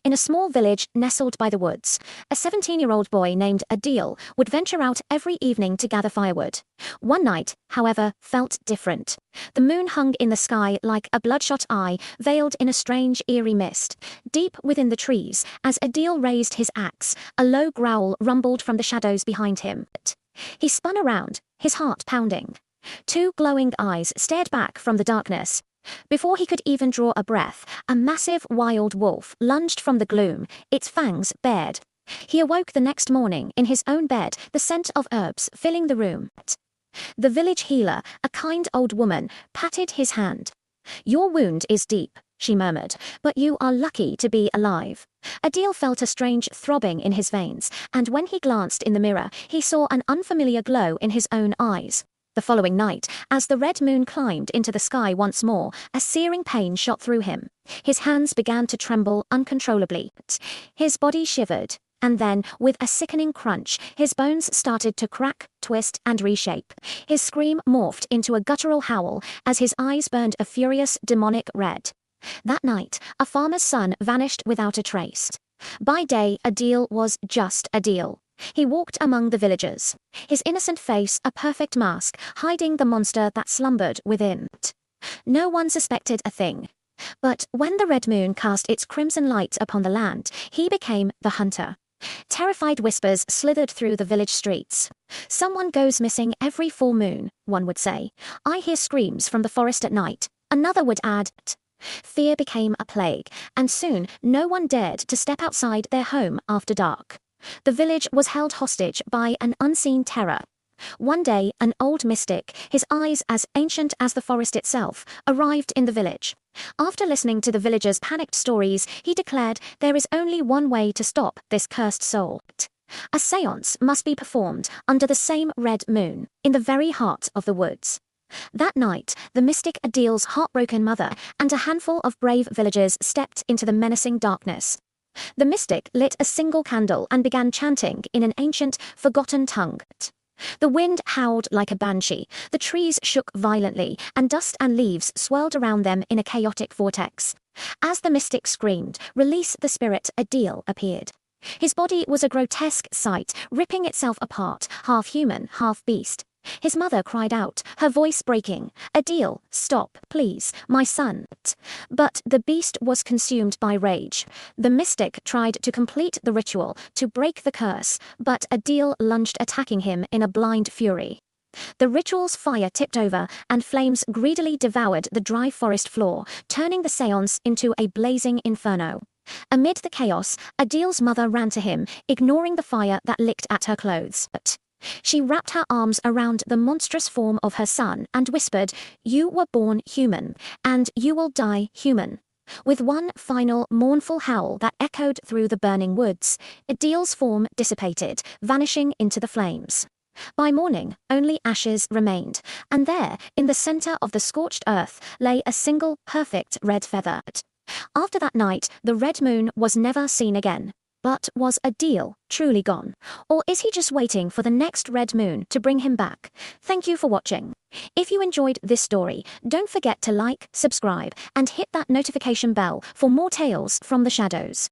In a small village nestled by the woods, a 17-year-old boy named Adeel would venture out every evening to gather firewood. One night, however, felt different. The moon hung in the sky like a bloodshot eye veiled in a strange, eerie mist. Deep within the trees, as Adeel raised his axe, a low growl rumbled from the shadows behind him. He spun around, his heart pounding. Two glowing eyes stared back from the darkness. Before he could even draw a breath, a massive wild wolf lunged from the gloom, its fangs bared. He awoke the next morning in his own bed, the scent of herbs filling the room. The village healer, a kind old woman, patted his hand. "Your wound is deep," she murmured, "but you are lucky to be alive." Adeel felt a strange throbbing in his veins, and when he glanced in the mirror, he saw an unfamiliar glow in his own eyes. The following night, as the red moon climbed into the sky once more, a searing pain shot through him. His hands began to tremble uncontrollably. His body shivered, and then, with a sickening crunch, his bones started to crack, twist, and reshape. His scream morphed into a guttural howl as his eyes burned a furious, demonic red. That night, a farmer's son vanished without a trace. By day, Adeel was just Adeel. He walked among the villagers, his innocent face a perfect mask, hiding the monster that slumbered within. No one suspected a thing. But when the red moon cast its crimson light upon the land, he became the hunter. Terrified whispers slithered through the village streets. "Someone goes missing every full moon," one would say. "I hear screams from the forest at night," another would add. Fear became a plague, and soon no one dared to step outside their home after dark. The village was held hostage by an unseen terror. One day, an old mystic, his eyes as ancient as the forest itself, arrived in the village. After listening to the villagers' panicked stories, he declared there is only one way to stop this cursed soul. A séance must be performed under the same red moon, in the very heart of the woods. That night, the mystic Adeel's heartbroken mother and a handful of brave villagers stepped into the menacing darkness. The mystic lit a single candle and began chanting in an ancient, forgotten tongue. The wind howled like a banshee, the trees shook violently, and dust and leaves swirled around them in a chaotic vortex. As the mystic screamed, "Release the spirit," Adeel appeared. His body was a grotesque sight, ripping itself apart, half human, half beast. His mother cried out, her voice breaking, "Adeel, stop, please, my son." But the beast was consumed by rage. The mystic tried to complete the ritual, to break the curse, but Adeel lunged, attacking him in a blind fury. The ritual's fire tipped over, and flames greedily devoured the dry forest floor, turning the séance into a blazing inferno. Amid the chaos, Adeel's mother ran to him, ignoring the fire that licked at her clothes. She wrapped her arms around the monstrous form of her son and whispered, "You were born human, and you will die human." With one final mournful howl that echoed through the burning woods, Adeel's form dissipated, vanishing into the flames. By morning, only ashes remained, and there, in the center of the scorched earth, lay a single, perfect red feather. After that night, the red moon was never seen again. But was Adeel truly gone? Or is he just waiting for the next red moon to bring him back? Thank you for watching. If you enjoyed this story, don't forget to like, subscribe, and hit that notification bell for more tales from the shadows.